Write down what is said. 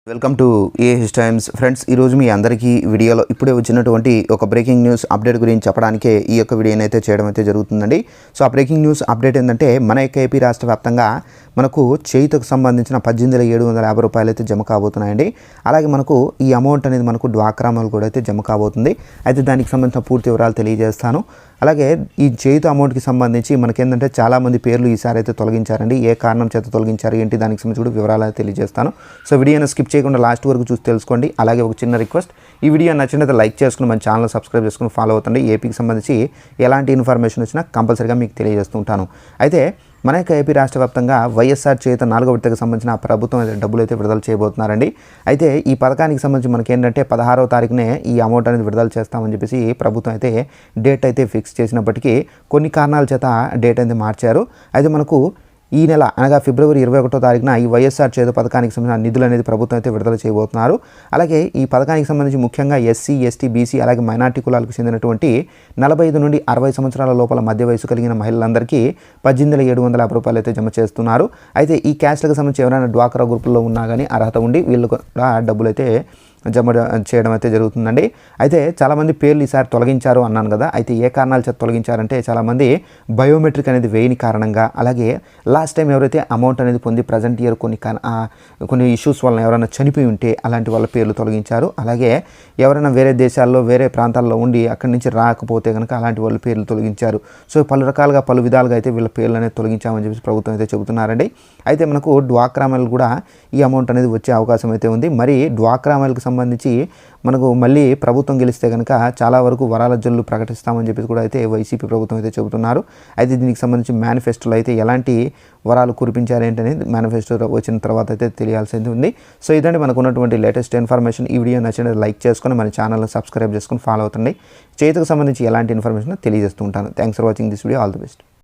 Welcome to AH times friends. ఈరోజు మీ అందరికీ వీడియోలో ఇప్పుడే వచ్చినటువంటి ఒక బ్రేకింగ్ న్యూస్ అప్డేట్ గురించి చెప్పడానికే ఈ యొక్క వీడియోని అయితే చేయడం అయితే జరుగుతుందండి. సో ఆ బ్రేకింగ్ న్యూస్ అప్డేట్ ఏంటంటే మన యొక్క ఏపీ రాష్ట్ర వ్యాప్తంగా మనకు చేయుతకు సంబంధించిన 18,750 రూపాయలు అయితే జమ కాబోతున్నాయండి. అలాగే మనకు ఈ అమౌంట్ అనేది మనకు డ్వాక్రా అమౌంట్ కూడా అయితే జమ కాబోతుంది. అయితే దానికి సంబంధించిన పూర్తి వివరాలు తెలియజేస్తాను. అలాగే ఈ చేయుత అమౌంట్కి సంబంధించి మనకేంటంటే చాలామంది పేర్లు ఈసారి అయితే తొలగించారండి. ఏ కారణం చేత తొలగించారు ఏంటి దానికి సంబంధించి కూడా వివరాలు అయితే తెలియజేస్తాను. సో వీడియోని స్కిప్ చేయకుండా లాస్ట్ వరకు చూసి తెలుసుకోండి. అలాగే ఒక చిన్న రిక్వెస్ట్, ఈ వీడియో నచ్చినట్లయితే లైక్ చేసుకుని మన ఛానల్ సబ్స్క్రైబ్ చేసుకుని ఫాలో అవుతండి. ఏపీకి సంబంధించి ఎలాంటి ఇన్ఫర్మేషన్ వచ్చినా కంపల్సరీగా మీకు తెలియజేస్తుంటాను. అయితే మన యొక్క ఏపీ రాష్ట్ర వ్యాప్తంగా వైఎస్ఆర్ చేయుత 4వ విడతకు సంబంధించిన ప్రభుత్వం డబ్బులు అయితే విడుదల చేయబోతున్నారండి. అయితే ఈ పథకానికి సంబంధించి మనకి ఏంటంటే 16వ తారీఖునే ఈ అమౌంట్ అనేది విడుదల చేస్తామని చెప్పేసి ప్రభుత్వం అయితే డేట్ అయితే ఫిక్స్ చేసినప్పటికీ కొన్ని కారణాల చేత డేట్ అయితే మార్చారు. అయితే మనకు ఈ నెల అనగా ఫిబ్రవరి 21వ తారీఖున ఈ వైఎస్ఆర్ చేయుత పథకానికి సంబంధించిన నిధులు అనేది ప్రభుత్వం అయితే విడుదల చేయబోతున్నారు. అలాగే ఈ పథకానికి సంబంధించి ముఖ్యంగా ఎస్సీ, ఎస్టీ, బీసీ అలాగే మైనార్టీ కులాలకు చెందినటువంటి 45 నుండి 60 సంవత్సరాల లోపల మధ్య వయసు కలిగిన మహిళలందరికీ 18,750 రూపాయలు అయితే జమ చేస్తున్నారు. అయితే ఈ క్యాస్ట్లకు సంబంధించి ఎవరైనా డ్వాక్రా గ్రూపుల్లో ఉన్నా కానీ అర్హత ఉండి వీళ్ళు కూడా డబ్బులు అయితే జమ చేయడం అయితే జరుగుతుందండి. అయితే చాలామంది పేర్లు ఈసారి తొలగించారు అన్నాను కదా. అయితే ఏ కారణాల చేత తొలగించారంటే చాలామంది బయోమెట్రిక్ అనేది వేయని కారణంగా, అలాగే లాస్ట్ టైం ఎవరైతే అమౌంట్ అనేది పొంది ప్రజెంట్ ఇయర్ కొన్ని ఇష్యూస్ వలన ఎవరైనా చనిపోయి ఉంటే అలాంటి వాళ్ళ పేర్లు తొలగించారు. అలాగే ఎవరైనా వేరే దేశాల్లో వేరే ప్రాంతాల్లో ఉండి అక్కడి నుంచి రాకపోతే కనుక అలాంటి వాళ్ళ పేర్లు తొలగించారు. సో పలు రకాలుగా పలు విధాలుగా అయితే వీళ్ళ పేర్లు అనేది తొలగించామని చెప్పి ప్రభుత్వం అయితే చెబుతున్నారండి. అయితే మనకు డ్వాక్రా మహిళలు కూడా ఈ అమౌంట్ అనేది వచ్చే అవకాశం అయితే ఉంది. మరి డ్వాక్రా మహిళలకు సంబంధించి మనకు మళ్ళీ ప్రభుత్వం గెలిస్తే కనుక చాలా వరకు వరాల జల్లు ప్రకటిస్తామని చెప్పి కూడా అయితే వైసీపీ ప్రభుత్వం అయితే చెబుతున్నారు. అయితే దీనికి సంబంధించి మేనిఫెస్టోలో అయితే ఎలాంటి వరాలు కురిపించారు ఏంటనేది మేనిఫెస్టో వచ్చిన తర్వాత అయితే తెలియాల్సింది ఉంది. సో ఇదండి మనకు ఉన్నటువంటి లేటెస్ట్ ఇన్ఫర్మేషన్. ఈ వీడియో నచ్చినది లైక్ చేసుకొని మన ఛానల్ని సబ్స్క్రైబ్ చేసుకొని ఫాలో అవుతుంది. చేతికి సంబంధించి ఎలాంటి ఇన్ఫర్మేషన్ తెలియజేస్తూ ఉంటాను. Thanks for watching this video. All the best.